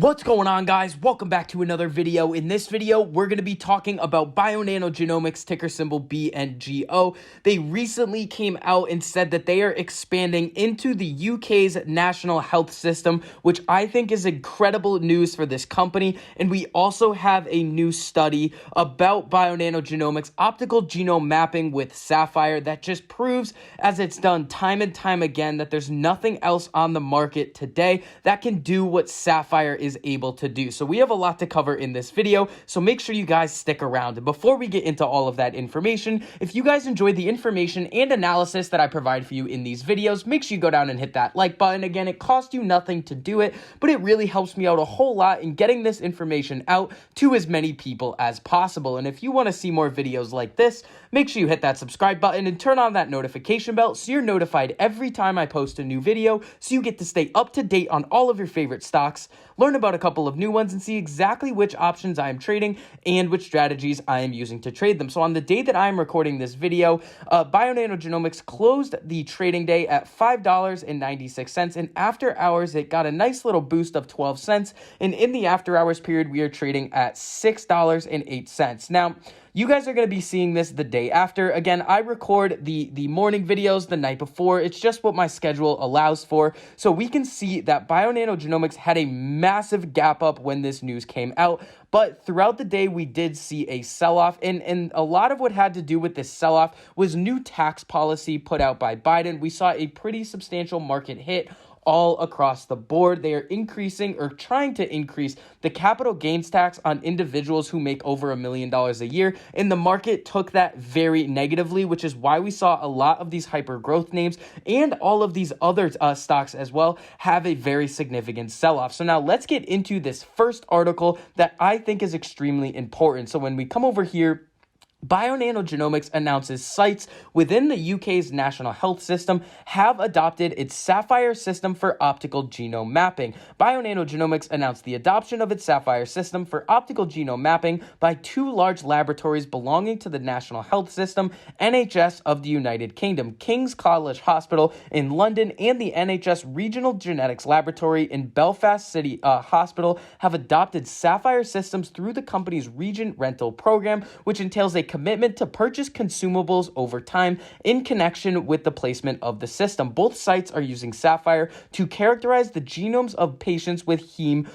What's going on, guys? Welcome back to another video. In this video, we're going to be talking about Bionano Genomics, ticker symbol BNGO. They recently came out and said that they are expanding into the UK's national health system, which I think is incredible news for this company. And we also have a new study about Bionano Genomics optical genome mapping with saphyr that just proves, as it's done time and time again, that there's nothing else on the market today that can do what saphyr is able to do. So we have a lot to cover in this video, so make sure you guys stick around. And before we get into all of that information, if you guys enjoyed the information and analysis that I provide for you in these videos, make sure you go down and hit that like button. Again, it costs you nothing to do it, but it really helps me out a whole lot in getting this information out to as many people as possible. And if you want to see more videos like this, make sure you hit that subscribe button and turn on that notification bell so you're notified every time I post a new video, so you get to stay up to date on all of your favorite stocks, learn about a couple of new ones, and see exactly which options I am trading and which strategies I am using to trade them. So on the day that I am recording this video, Bionano Genomics closed the trading day at $5.96, and after hours it got a nice little boost of 12 cents, and in the after hours period we are trading at $6.08. Now, you guys are going to be seeing this the day after. Again, I record the morning videos the night before. It's just what my schedule allows for. So we can see that Bionano Genomics had a massive gap up when this news came out. But throughout the day, we did see a sell-off, and a lot of what had to do with this sell-off was new tax policy put out by Biden. We saw a pretty substantial market hit all across the board. They are increasing or trying to increase the capital gains tax on individuals who make over $1 million a year, and the market took that very negatively, which is why we saw a lot of these hyper growth names and all of these other stocks as well have a very significant sell-off. So now let's get into this first article that I think is extremely important. So when we come over here, Bionano Genomics announces sites within the UK's national health system have adopted its saphyr system for optical genome mapping. Bionano Genomics announced the adoption of its saphyr system for optical genome mapping by two large laboratories belonging to the National Health System, NHS of the United Kingdom. King's College Hospital in London and the NHS Regional Genetics Laboratory in Belfast City Hospital have adopted saphyr systems through the company's Regent Rental program, which entails a commitment to purchase consumables over time in connection with the placement of the system. Both sites are using saphyr to characterize the genomes of patients with heme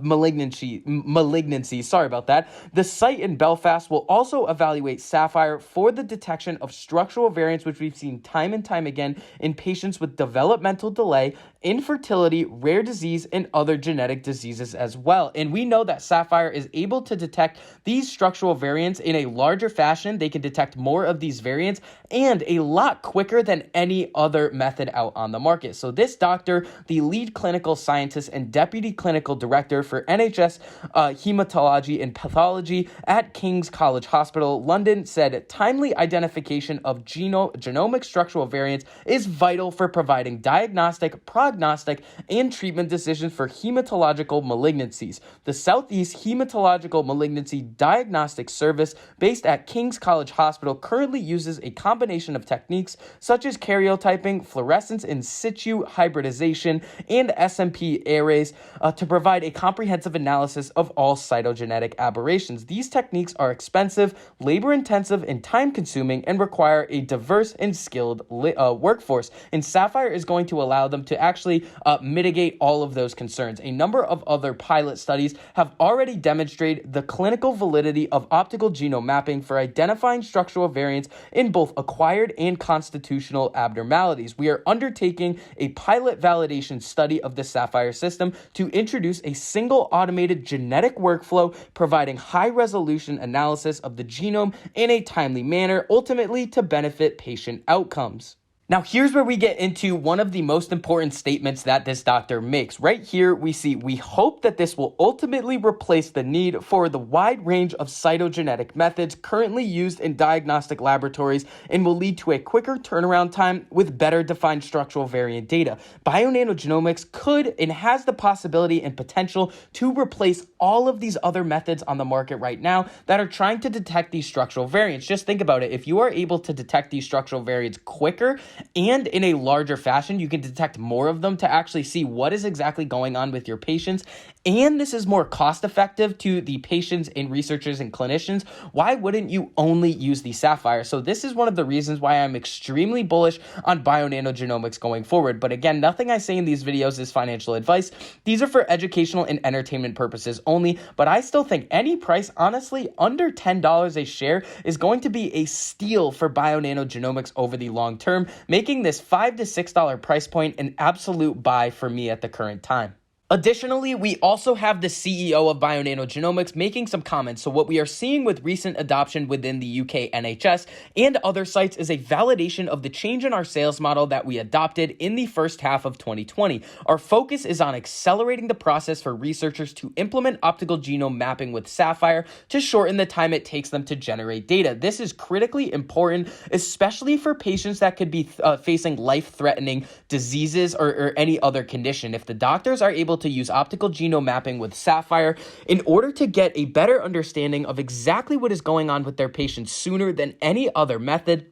malignancy. Sorry about that. The site in Belfast will also evaluate saphyr for the detection of structural variants, which we've seen time and time again in patients with developmental delay, infertility, rare disease, and other genetic diseases as well. And we know that saphyr is able to detect these structural variants in a larger fashion. They can detect more of these variants and a lot quicker than any other method out on the market. So this doctor, the lead clinical scientist and deputy clinical director for NHS hematology and pathology at King's College Hospital, London, said timely identification of genomic structural variants is vital for providing diagnostic, prognostic, and treatment decisions for hematological malignancies. The Southeast Hematological Malignancy Diagnostic Service, based at King's College Hospital, currently uses a combination of techniques such as karyotyping, fluorescence in situ hybridization, and SMP arrays to provide a comprehensive analysis of all cytogenetic aberrations. These techniques are expensive, labor-intensive, and time-consuming, and require a diverse and skilled workforce. And saphyr is going to allow them to actually mitigate all of those concerns. A number of other pilot studies have already demonstrated the clinical validity of optical genome mapping for identifying structural variants in both acquired and constitutional abnormalities. We are undertaking a pilot validation study of the saphyr system to introduce a single automated genetic workflow providing high-resolution analysis of the genome in a timely manner, ultimately to benefit patient outcomes. Now, here's where we get into one of the most important statements that this doctor makes. Right here, we hope that this will ultimately replace the need for the wide range of cytogenetic methods currently used in diagnostic laboratories and will lead to a quicker turnaround time with better defined structural variant data. Bionano Genomics could and has the possibility and potential to replace all of these other methods on the market right now that are trying to detect these structural variants. Just think about it. If you are able to detect these structural variants quicker and in a larger fashion. You can detect more of them to actually see what is exactly going on with your patients. And this is more cost effective to the patients and researchers and clinicians. Why wouldn't you only use the saphyr? So this is one of the reasons why I'm extremely bullish on Bionano Genomics going forward. But again, nothing I say in these videos is financial advice. These are for educational and entertainment purposes only. But I still think any price, honestly, under $10 a share is going to be a steal for Bionano Genomics over the long term, making this $5 to $6 price point an absolute buy for me at the current time. Additionally, we also have the CEO of Bionano Genomics making some comments. So what we are seeing with recent adoption within the UK NHS and other sites is a validation of the change in our sales model that we adopted in the first half of 2020. Our focus is on accelerating the process for researchers to implement optical genome mapping with saphyr to shorten the time it takes them to generate data. This is critically important, especially for patients that could be facing life-threatening diseases or any other condition. If the doctors are able to use optical genome mapping with saphyr in order to get a better understanding of exactly what is going on with their patients sooner than any other method,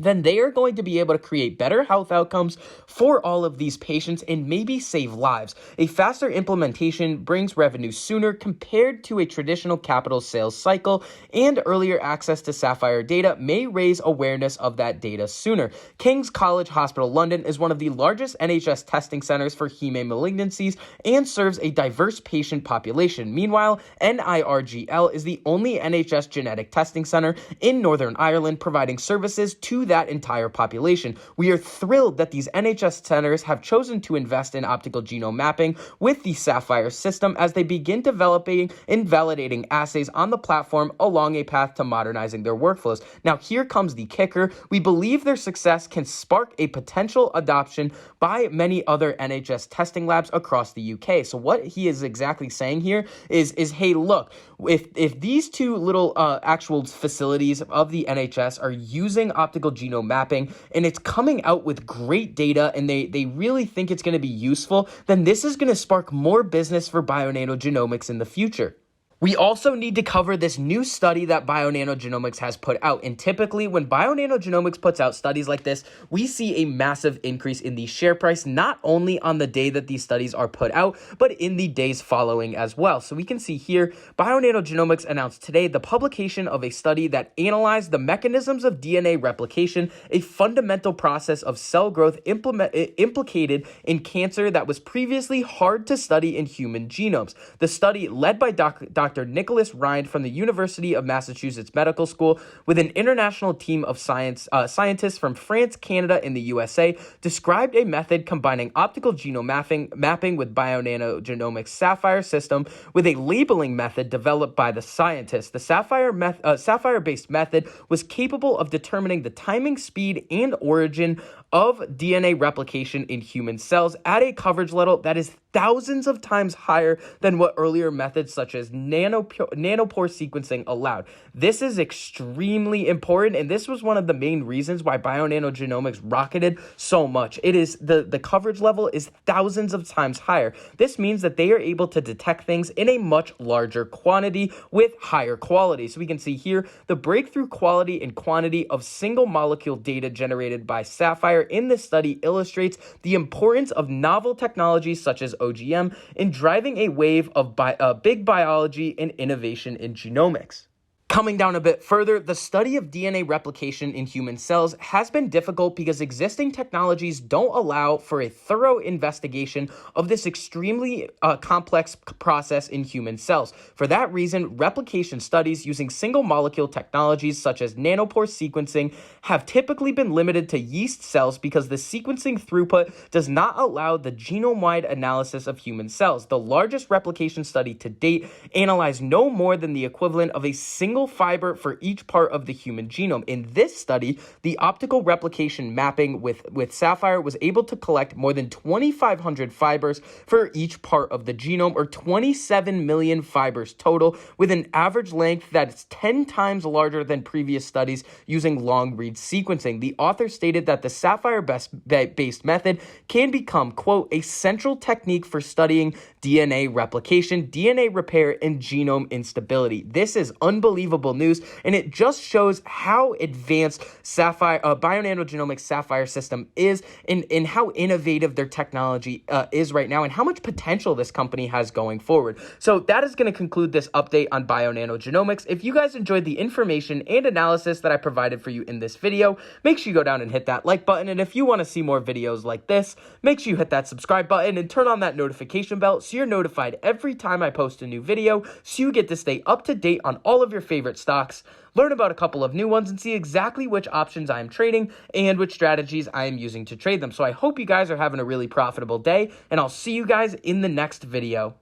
then they are going to be able to create better health outcomes for all of these patients and maybe save lives. A faster implementation brings revenue sooner compared to a traditional capital sales cycle, and earlier access to saphyr data may raise awareness of that data sooner. King's College Hospital London is one of the largest NHS testing centers for heme malignancies and serves a diverse patient population. Meanwhile, NIRGL is the only NHS genetic testing center in Northern Ireland providing services to that entire population. We are thrilled that these NHS centers have chosen to invest in optical genome mapping with the saphyr system as they begin developing and validating assays on the platform along a path to modernizing their workflows. Now, here comes the kicker. We believe their success can spark a potential adoption by many other NHS testing labs across the UK. So what he is exactly saying here is hey, look, if these two little actual facilities of the NHS are using optical genome mapping and it's coming out with great data and they really think it's going to be useful, then this is going to spark more business for Bionano Genomics in the future. We also need to cover this new study that Bionano Genomics has put out. And typically, when Bionano Genomics puts out studies like this, we see a massive increase in the share price, not only on the day that these studies are put out, but in the days following as well. So we can see here, Bionano Genomics announced today the publication of a study that analyzed the mechanisms of DNA replication, a fundamental process of cell growth implicated in cancer that was previously hard to study in human genomes. The study, led by Dr. Nicholas Rind from the University of Massachusetts Medical School, with an international team of scientists from France, Canada, and the USA, described a method combining optical genome mapping with Bionano Genomics saphyr system with a labeling method developed by the scientists. The saphyr-based method was capable of determining the timing, speed, and origin of DNA replication in human cells at a coverage level that is thousands of times higher than what earlier methods such as nanopore sequencing allowed. This is extremely important, and this was one of the main reasons why Bionano Genomics rocketed so much. It is the coverage level is thousands of times higher. This means that they are able to detect things in a much larger quantity with higher quality. So we can see here the breakthrough quality and quantity of single molecule data generated by saphyr in this study illustrates the importance of novel technologies such as OGM in driving a wave of big biology and innovation in genomics. Coming down a bit further, the study of DNA replication in human cells has been difficult because existing technologies don't allow for a thorough investigation of this extremely complex process in human cells. For that reason, replication studies using single molecule technologies such as nanopore sequencing have typically been limited to yeast cells because the sequencing throughput does not allow the genome-wide analysis of human cells. The largest replication study to date analyzed no more than the equivalent of a single fiber for each part of the human genome. In this study, the optical replication mapping with saphyr was able to collect more than 2,500 fibers for each part of the genome, or 27 million fibers total, with an average length that's 10 times larger than previous studies using long-read sequencing. The author stated that the saphyr-based method can become, quote, a central technique for studying DNA replication, DNA repair, and genome instability. This is unbelievable unbelievable news, and it just shows how advanced Bionano Genomics Saphyr system is, and how innovative their technology is right now, and how much potential this company has going forward. So that is going to conclude this update on Bionano Genomics. If you guys enjoyed the information and analysis that I provided for you in this video, make sure you go down and hit that like button. And if you want to see more videos like this, make sure you hit that subscribe button and turn on that notification bell so you're notified every time I post a new video, so you get to stay up to date on all of your favorite stocks, learn about a couple of new ones, and see exactly which options I am trading and which strategies I am using to trade them. So I hope you guys are having a really profitable day, and I'll see you guys in the next video.